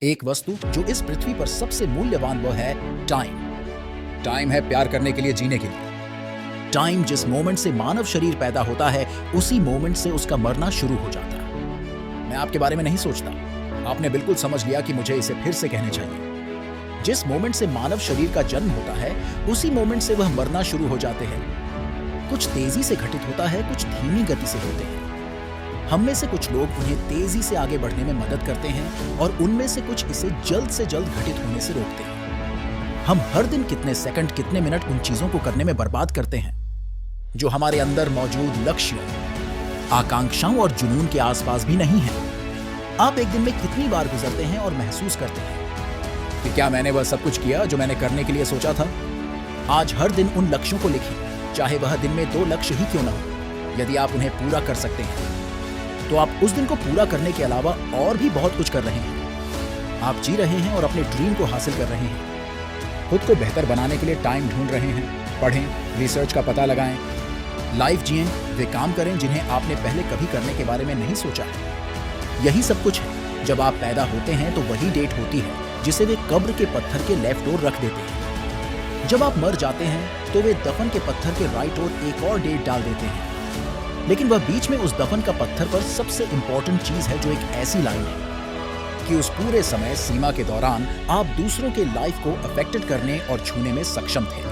एक वस्तु जो इस पृथ्वी पर सबसे मूल्यवान वो है टाइम। टाइम है प्यार करने के लिए, जीने के लिए। टाइम जिस मोमेंट से मानव शरीर पैदा होता है उसी मोमेंट से उसका मरना शुरू हो जाता है। मैं आपके बारे में नहीं सोचता, आपने बिल्कुल समझ लिया कि मुझे इसे फिर से कहने चाहिए। जिस मोमेंट से मानव शरीर का जन्म होता है उसी मोमेंट से वह मरना शुरू हो जाते हैं। कुछ तेजी से घटित होता है, कुछ धीमी गति से होते हैं। हम में से कुछ लोग उन्हें तेजी से आगे बढ़ने में मदद करते हैं और उनमें से कुछ इसे जल्द से जल्द घटित होने से रोकते हैं। हम हर दिन कितने सेकंड, कितने मिनट उन चीजों को करने में बर्बाद करते हैं जो हमारे अंदर मौजूद लक्ष्यों, आकांक्षाओं और जुनून के आसपास भी नहीं है। आप एक दिन में कितनी बार गुजरते हैं और महसूस करते हैं कि क्या मैंने वह सब कुछ किया जो मैंने करने के लिए सोचा था? आज हर दिन उन लक्ष्यों को लिखें, चाहे वह दिन में 2 लक्ष्य ही क्यों न हो। यदि आप उन्हें पूरा कर सकते हैं तो आप उस दिन को पूरा करने के अलावा और भी बहुत कुछ कर रहे हैं। आप जी रहे हैं और अपने ड्रीम को हासिल कर रहे हैं। खुद को बेहतर बनाने के लिए टाइम ढूंढ रहे हैं। पढ़ें, रिसर्च का पता लगाएं, लाइफ जिएं, वे काम करें जिन्हें आपने पहले कभी करने के बारे में नहीं सोचा है। यही सब कुछ है। जब आप पैदा होते हैं तो वही डेट होती है जिसे वे कब्र के पत्थर के लेफ्ट ओर रख देते हैं। जब आप मर जाते हैं तो वे दफन के पत्थर के राइट ओर एक और डेट डाल देते हैं। लेकिन वह बीच में उस दफन का पत्थर पर सबसे इंपॉर्टेंट चीज है जो एक ऐसी लाइन है कि उस पूरे समय सीमा के दौरान आप दूसरों के लाइफ को अफेक्टेड करने और छूने में सक्षम थे।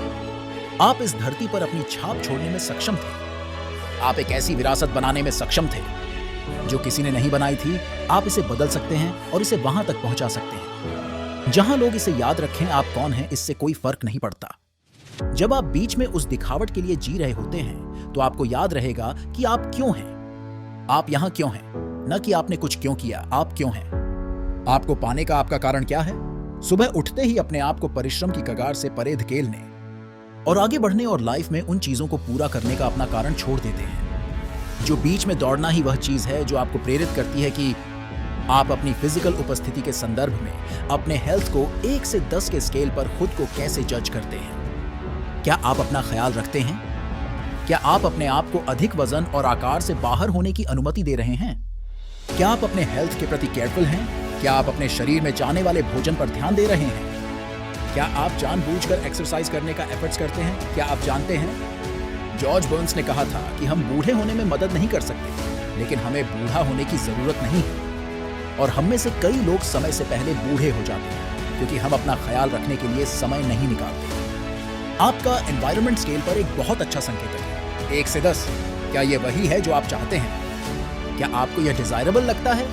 आप इस धरती पर अपनी छाप छोड़ने में सक्षम थे। आप एक ऐसी विरासत बनाने में सक्षम थे जो किसी ने नहीं बनाई थी। आप इसे बदल सकते हैं और इसे वहां तक पहुंचा सकते हैं जहां लोग इसे याद रखें आप कौन हैं, इससे कोई फर्क नहीं पड़ता। जब आप बीच में उस दिखावट के लिए जी रहे होते हैं तो आपको याद रहेगा कि आप क्यों हैं। आप यहां क्यों हैं, न कि आपने कुछ क्यों किया। आप क्यों हैं, आपको पाने का आपका कारण क्या है। सुबह उठते ही अपने आप को परिश्रम की कगार से परे धकेलने और आगे बढ़ने और लाइफ में उन चीजों को पूरा करने का अपना कारण छोड़ देते हैं। जो बीच में दौड़ना ही वह चीज है जो आपको प्रेरित करती है कि आप अपनी फिजिकल उपस्थिति के संदर्भ में अपने हेल्थ को 1 से 10 के स्केल पर खुद को कैसे जज करते हैं। क्या आप अपना ख्याल रखते हैं? क्या आप अपने आप को अधिक वजन और आकार से बाहर होने की अनुमति दे रहे हैं? क्या आप अपने हेल्थ के प्रति केयरफुल हैं? क्या आप अपने शरीर में जाने वाले भोजन पर ध्यान दे रहे हैं? क्या आप जानबूझकर एक्सरसाइज करने का एफर्ट्स करते हैं? क्या आप जानते हैं जॉर्ज बर्न्स ने कहा था कि हम बूढ़े होने में मदद नहीं कर सकते, लेकिन हमें बूढ़ा होने की जरूरत नहीं है। और हम में से कई लोग समय से पहले बूढ़े हो जाते हैं क्योंकि हम अपना ख्याल रखने के लिए समय नहीं निकालते। आपका एनवायरनमेंट स्केल पर एक बहुत अच्छा संकेतक है, 1 से 10। क्या यह वही है जो आप चाहते हैं? क्या आपको यह डिजायरेबल लगता है?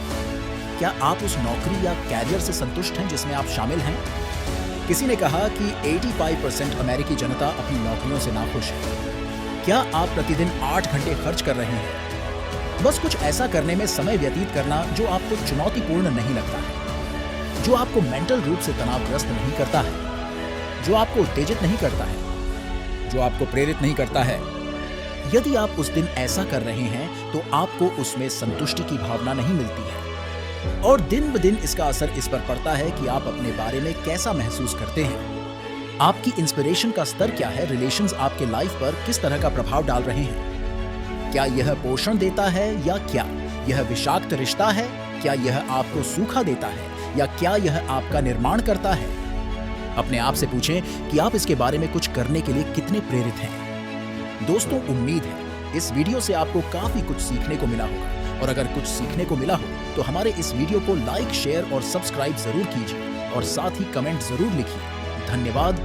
क्या आप उस नौकरी या कैरियर से संतुष्ट हैं जिसमें आप शामिल हैं? किसी ने कहा कि 85% अमेरिकी जनता अपनी नौकरियों से नाखुश है। क्या आप प्रतिदिन 8 घंटे खर्च कर रहे हैं बस कुछ ऐसा करने में समय व्यतीत करना जो आपको चुनौतीपूर्ण नहीं लगता है, जो आपको मेंटल रूप से तनावग्रस्त नहीं करता है, जो आपको उत्तेजित नहीं करता है, जो आपको प्रेरित नहीं करता है? यदि आप उस दिन ऐसा कर रहे हैं तो आपको उसमें संतुष्टि की भावना नहीं मिलती है और दिन ब दिन इसका असर इस पर पड़ता है कि आप अपने बारे में कैसा महसूस करते हैं। आपकी इंस्पिरेशन का स्तर क्या है, रिलेशंस आपके लाइफ पर किस तरह का प्रभाव डाल रहे हैं। क्या यह पोषण देता है या क्या यह विषाक्त रिश्ता है? क्या यह आपको सूखा देता है या क्या यह आपका निर्माण करता है? अपने आप से पूछें कि आप इसके बारे में कुछ करने के लिए कितने प्रेरित हैं। दोस्तों, उम्मीद है इस वीडियो से आपको काफी कुछ सीखने को मिला होगा और अगर कुछ सीखने को मिला हो तो हमारे इस वीडियो को लाइक, शेयर और सब्सक्राइब जरूर कीजिए और साथ ही कमेंट जरूर लिखिए। धन्यवाद।